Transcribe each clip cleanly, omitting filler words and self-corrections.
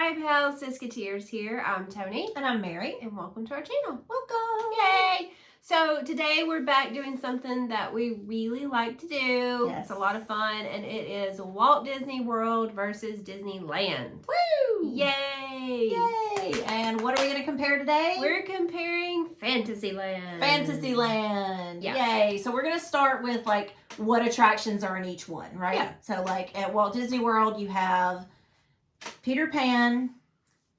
Hi pals, Siskateers here. I'm Tony. And I'm Mary. And welcome to our channel. Welcome. Yay! So today we're back doing something that we really like to do. Yes. It's a lot of fun, and it is Walt Disney World versus Disneyland. Woo! Yay! Yay! And what are we going to compare today? We're comparing Fantasyland. Fantasyland. Yeah. Yay! So we're going to start with like what attractions are in each one, right? Yeah. So like at Walt Disney World, you have Peter Pan,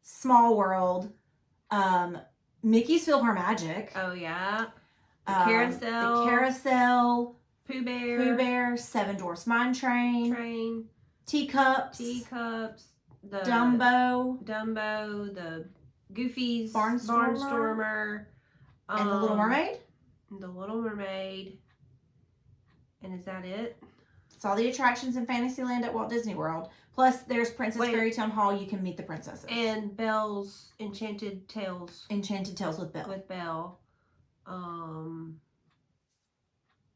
Small World, Mickey's PhilharMagic. Oh yeah. Carousel. The Carousel. Pooh Bear. Pooh Bear. Seven Dwarfs Mine Train. Teacups. Teacups. The Dumbo. The Goofy's Barnstormer. And the Little Mermaid. The Little Mermaid. And is that it? It's all the attractions in Fantasyland at Walt Disney World. Plus, there's Princess Fairy Town Hall. You can meet the princesses. And Belle's Enchanted Tales. Enchanted Tales with Belle. With Belle.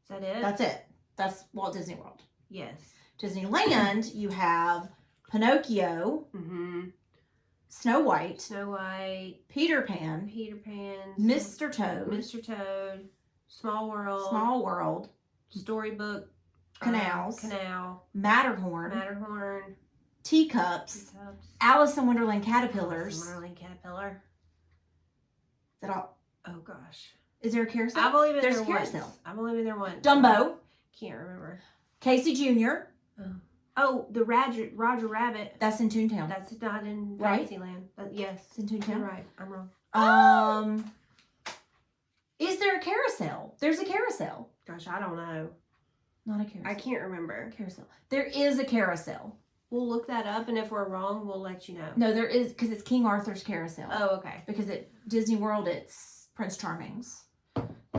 Is that it? That's it. That's Walt Disney World. Yes. Disneyland, you have Pinocchio. Mm-hmm. Snow White. Snow White. Peter Pan. Mr. Toad. Small World. Small World. Storybook. Canals. Canal. Matterhorn. Teacups. Alice in Wonderland Caterpillars. Alice in Wonderland Caterpillar. Is that all? Oh gosh. Is there a carousel? I've only been There's there a carousel. once. I've only been there once. Dumbo. Can't remember. Casey Jr. Oh, the Roger Rabbit. That's in Toontown. That's not in Right? Fantasyland. Yes. It's in Toontown. You're right. I'm wrong. Is there a carousel? There's a carousel. Gosh, I don't know. Not a carousel. I can't remember. Carousel. There is a carousel. We'll look that up, and if we're wrong, we'll let you know. No, there is, because it's King Arthur's carousel. Oh, okay. Because at Disney World, it's Prince Charming's.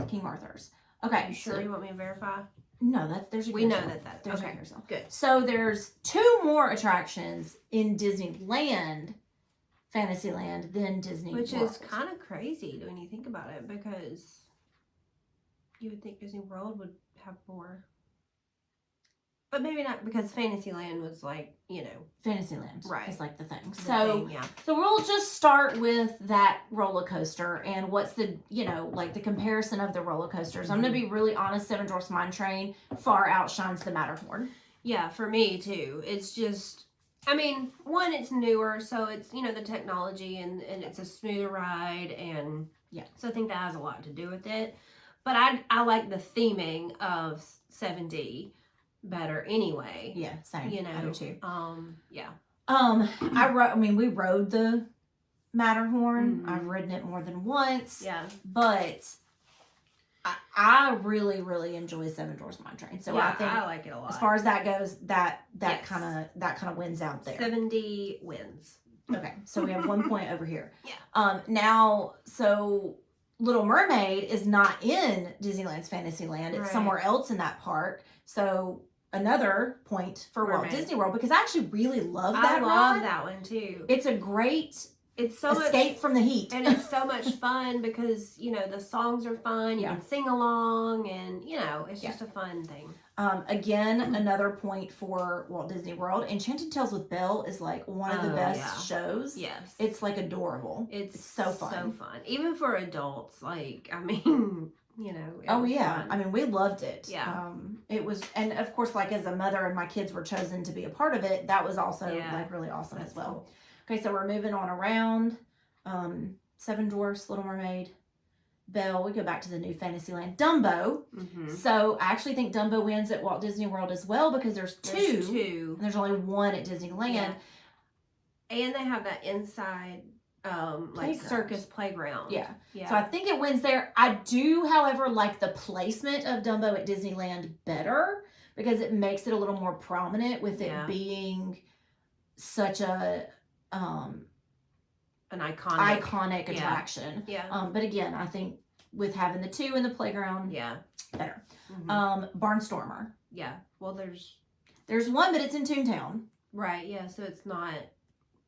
King Arthur's. Okay. You sure you want me to verify? No, there's a carousel. We know that. There's okay. a carousel. Good. So there's 2 more attractions in Disneyland, Fantasyland, than Disney Which World. is kind of crazy when you think about it, because you would think Disney World would have more. But maybe not, because Fantasyland was like, Fantasyland. Right. Is like the thing. So we'll just start with that roller coaster and what's the, like the comparison of the roller coasters. I'm going to be really honest. Seven Dwarfs Mine Train far outshines the Matterhorn. Yeah, for me too. It's just, one, it's newer, so it's, the technology and it's a smoother ride. And so I think that has a lot to do with it. But I like the theming of 7D better anyway. Yeah, same. I do too. Yeah. We rode the Matterhorn. Mm-hmm. I've ridden it more than once. Yeah. But I really, really enjoy Seven Dwarfs Mine Train. So I think I like it a lot. As far as that goes, that kind of wins out there. 7D wins. Okay, so we have 1 point over here. Yeah. Now, so Little Mermaid is not in Disneyland's Fantasyland. It's somewhere else in that park. So another point for Walt Disney World, because I actually really love that ride. I love that one too. It's a great escape from the heat. And it's so much fun because, the songs are fun. You can sing along and, it's just a fun thing. Again, another point for Walt Disney World. Enchanted Tales with Belle is like one of the best shows. Yes. It's like adorable. It's so fun. So fun. Even for adults. Like, fun. We loved it. Yeah. It was, and of course, like as a mother and my kids were chosen to be a part of it, that was also like really awesome as well. Cool. Okay, so we're moving on around. Seven Dwarfs, Little Mermaid, Belle. We go back to the new Fantasyland. Dumbo. Mm-hmm. So I actually think Dumbo wins at Walt Disney World as well, because there's two. And there's only one at Disneyland. Yeah. And they have that inside circus playground. Yeah. So I think it wins there. I do, however, like the placement of Dumbo at Disneyland better, because it makes it a little more prominent with it being such a an iconic attraction. Yeah. But again, I think with having the 2 in the playground, better. Mm-hmm. Barnstormer. Yeah. Well, there's one, but it's in Toontown. Right. Yeah. So it's not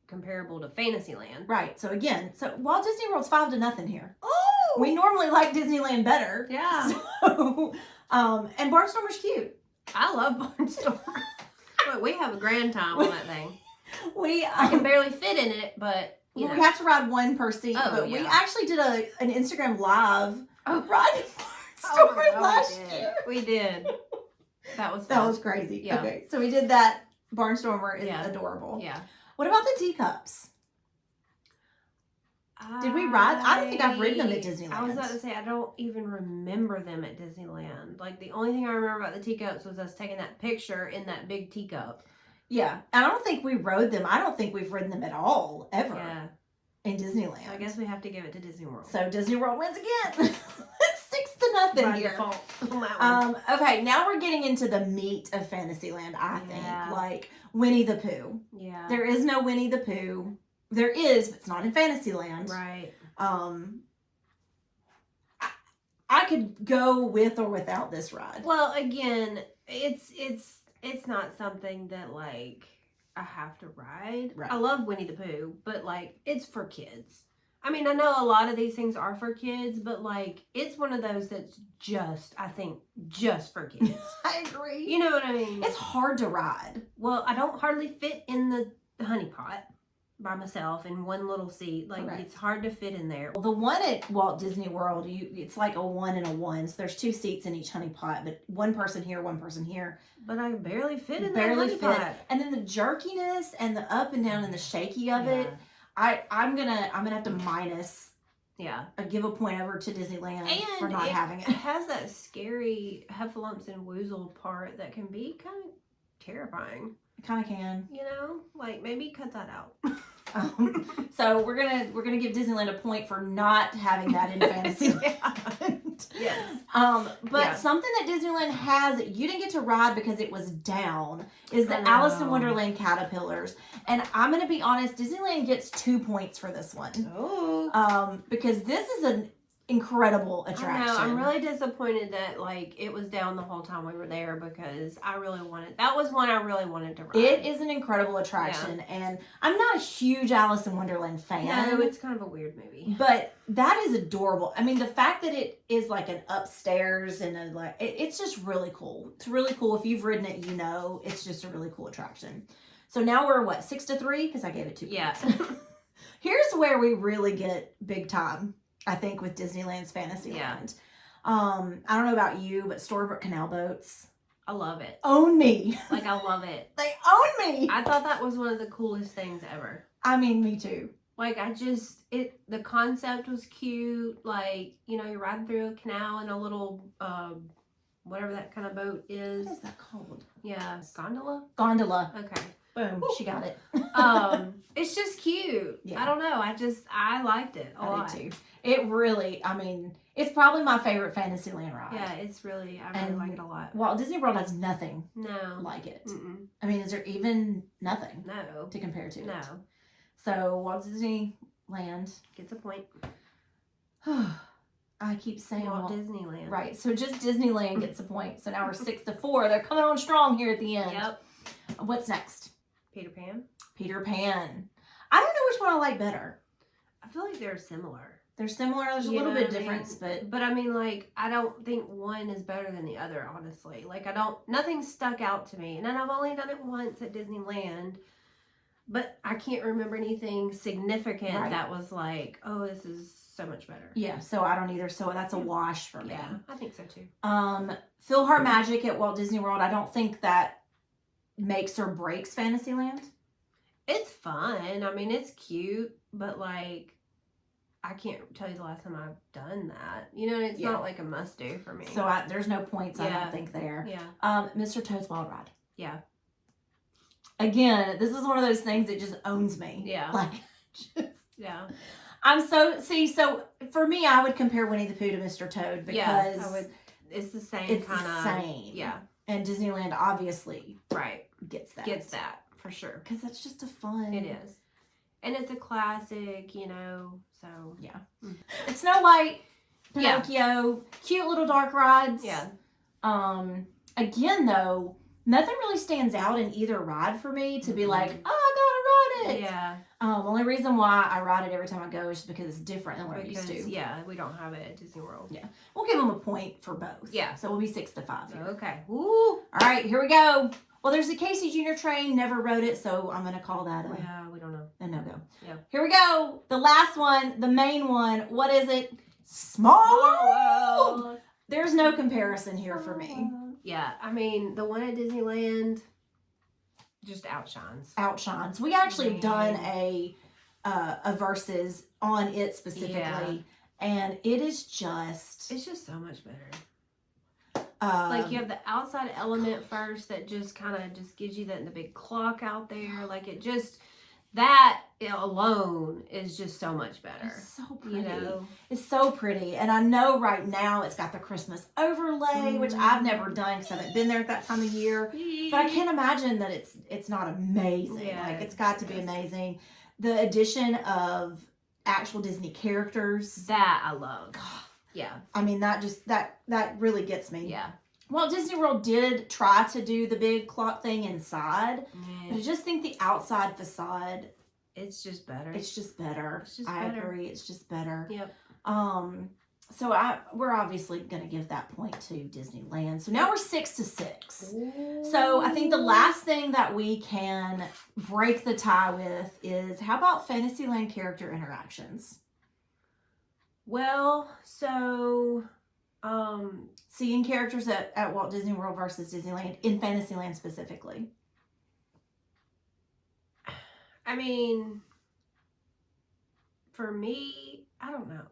comparable to Fantasyland. Right. So again, Walt Disney World's 5-0 here. Oh. We normally like Disneyland better. Yeah. So, and Barnstormer's cute. I love Barnstormer. But we have a grand time on that thing. I can barely fit in it, but we have to ride one per seat. Oh, but yeah. we actually did an Instagram live riding Oh my Barnstormer God, last year. We did. That was fun. That was crazy. Yeah. Okay, so we did that. Barnstormer is adorable. Yeah. What about the teacups? Did we ride? I don't think I've ridden them at Disneyland. I was about to say, I don't even remember them at Disneyland. Like, the only thing I remember about the teacups was us taking that picture in that big teacup. Yeah. And I don't think we rode them. I don't think we've ridden them at all, ever. Yeah. In Disneyland. So I guess we have to give it to Disney World. So Disney World wins again. It's 6-0 By here. default on that one. Okay, now we're getting into the meat of Fantasyland, I think. Like Winnie the Pooh. Yeah. There is no Winnie the Pooh. There is, but it's not in Fantasyland. Right. I could go with or without this ride. Well, again, it's not something that, like, I have to ride. Right. I love Winnie the Pooh, but, like, it's for kids. I mean, I know a lot of these things are for kids, but, like, it's one of those that's I think, just for kids. I agree. You know what I mean? It's hard to ride. Well, I don't hardly fit in the honey pot by myself in one little seat. Like, Correct. It's hard to fit in there. Well, the one at Walt Disney World, it's like a 1 and a 1. So there's 2 seats in each honey pot, but one person here, one person here. But I barely fit in Barely that fit. honey pot. And then the jerkiness and the up and down and the shaky of it. I'm gonna have to minus. Yeah. Give a point over to Disneyland And for not having it. It has that scary heffalumps and woozle part that can be kind of terrifying. It kind of can. You know, like maybe cut that out. So we're gonna give Disneyland a point for not having that in Fantasyland. Yes. But something that Disneyland has you didn't get to ride because it was down is the Alice in Wonderland caterpillars. And I'm gonna be honest, Disneyland gets 2 points for this one. Oh. Because this is an incredible attraction. I know. I'm really disappointed that like it was down the whole time we were there because that was one I really wanted to ride. It is an incredible attraction, and I'm not a huge Alice in Wonderland fan. No, it's kind of a weird movie. But that is adorable. I mean, the fact that it is like an upstairs and it's just really cool. It's really cool. If you've ridden it, you know, it's just a really cool attraction. So now we're 6-3 because I gave it 2 points. Yeah. Here's where we really get big time, I think, with Disneyland's Fantasyland. Yeah. I don't know about you, but Storybook Canal Boats. I love it. Own me. Like, I love it. They own me. I thought that was one of the coolest things ever. I mean, me too. Like, the concept was cute. Like, you know, you're riding through a canal in a little, whatever that kind of boat is. What is that called? Yeah. Gondola? Gondola. Okay. Boom. She got it. It's just cute. Yeah. I don't know. I liked it a lot. I did too. It really, I mean, it's probably my favorite Fantasyland ride. Yeah, I really like it a lot. Walt Disney World has nothing No. like it. Mm-mm. I mean, is there even nothing No. to compare to it? No. So Walt Disneyland Gets a point. I keep saying Walt Disneyland. Right. So just Disneyland gets a point. So now we're 6-4. They're coming on strong here at the end. Yep. What's next? Peter Pan. Peter Pan. I don't know which one I like better. I feel like they're similar. They're similar. There's a little bit of difference, but I mean, like, I don't think one is better than the other, honestly. Like, nothing stuck out to me. And then I've only done it once at Disneyland, but I can't remember anything significant that was like, oh, this is so much better. Yeah, so I don't either. So that's a wash for me. Yeah, I think so too. Philhar Magic at Walt Disney World. I don't think that makes or breaks Fantasyland. It's fun. I mean, it's cute, but like, I can't tell you the last time I've done that. You know, it's not like a must do for me. So there's no points, I don't think, there. Yeah. Mr. Toad's Wild Ride. Yeah. Again, this is one of those things that just owns me. Yeah. Like, yeah. So for me, I would compare Winnie the Pooh to Mr. Toad because it's the same it's kind of. same. Yeah. And Disneyland obviously gets that. Gets that, for sure. Because that's just a fun. It is. And it's a classic, you know, so. Yeah. It's Snow White, Pinocchio, cute little dark rides. Yeah. Again, though, nothing really stands out in either ride for me to be like, oh, I gotta ride it. Yeah. Only reason why I ride it every time I go is just because it's different than what I'm used to. Yeah, we don't have it at Disney World. Yeah. We'll give them a point for both. Yeah. So we'll be 6-5 here. Okay. Woo. All right, here we go. Well, there's the Casey Jr. train. Never rode it, so I'm gonna call that we don't know. a no-go. Yeah. Here we go. The last one, the main one. What is it? Small World. There's no comparison here for me. Yeah, I mean, the one at Disneyland just outshines. Outshines. We actually have done a versus on it specifically, and it is just. It's just so much better. Like you have the outside element first that just kind of just gives you that in the big clock out there. Like it just, that alone is just so much better. It's so pretty. You know? It's so pretty. And I know right now it's got the Christmas overlay, which I've never done because I haven't been there at that time of year. But I can't imagine that it's not amazing. Yeah, like it's got to be amazing. The addition of actual Disney characters. That I love. Yeah. I mean, that really gets me. Yeah. Well, Disney World did try to do the big clock thing inside. Yeah. But I just think the outside facade. It's just better. It's just better. I agree. It's just better. Yep. So we're obviously going to give that point to Disneyland. So now we're 6-6. Ooh. So I think the last thing that we can break the tie with is, how about Fantasyland character interactions? Well, so seeing characters at Walt Disney World versus Disneyland, in Fantasyland specifically. I mean, for me, I don't know.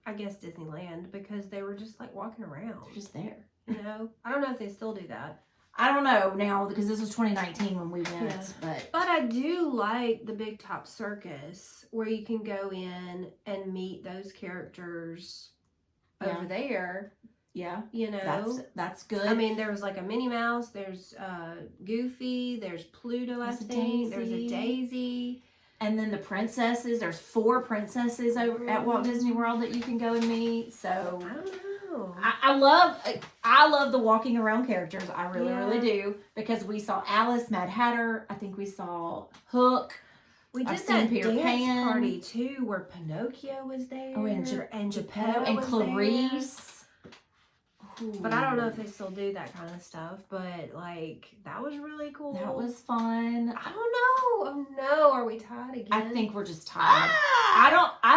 I guess Disneyland, because they were just like walking around. They're just there. You know? I don't know if they still do that. I don't know now, because this was 2019 when we went. Yeah. But I do like the Big Top Circus, where you can go in and meet those characters over there. Yeah. You know? That's good. I mean, there was like a Minnie Mouse, there's Goofy, there's Pluto, I think. There's a Daisy. And then the princesses, there's 4 princesses over at Walt Disney World that you can go and meet. So I don't know. I love the walking around characters. I really do, because we saw Alice, Mad Hatter. I think we saw Hook. We did that dance party too, where Pinocchio was there. Oh, and Geppetto and Clarice. Ooh. But I don't know if they still do that kind of stuff. But like, that was really cool. That was fun. I don't know. Oh no, are we tied again? I think we're just tied. I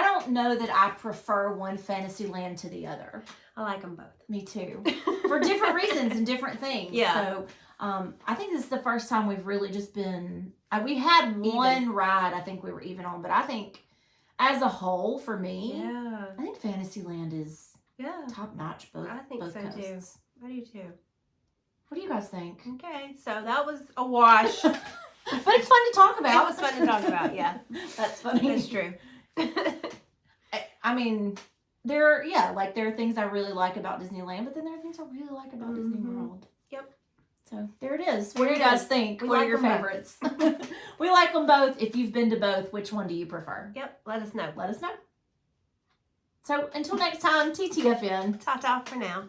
don't know that I prefer one Fantasyland to the other. I like them both. Me too. For different reasons and different things. Yeah. So I think this is the first time we've really just been. We had one ride. I think we were even on, but I think as a whole, for me, I think Fantasyland is. Yeah. Top notch, both. I think both so coasts. Too. I do too. What do you guys think? Okay, so that was a wash. But it's fun to talk about. It was fun to talk about, yeah. That's funny. That's true. I mean, there are things I really like about Disneyland, but then there are things I really like about Disney World. Yep. So there it is. What do you guys think? What are your favorites? Both. We like them both. If you've been to both, which one do you prefer? Yep. Let us know. Let us know. So until next time, TTFN. Ta-ta for now.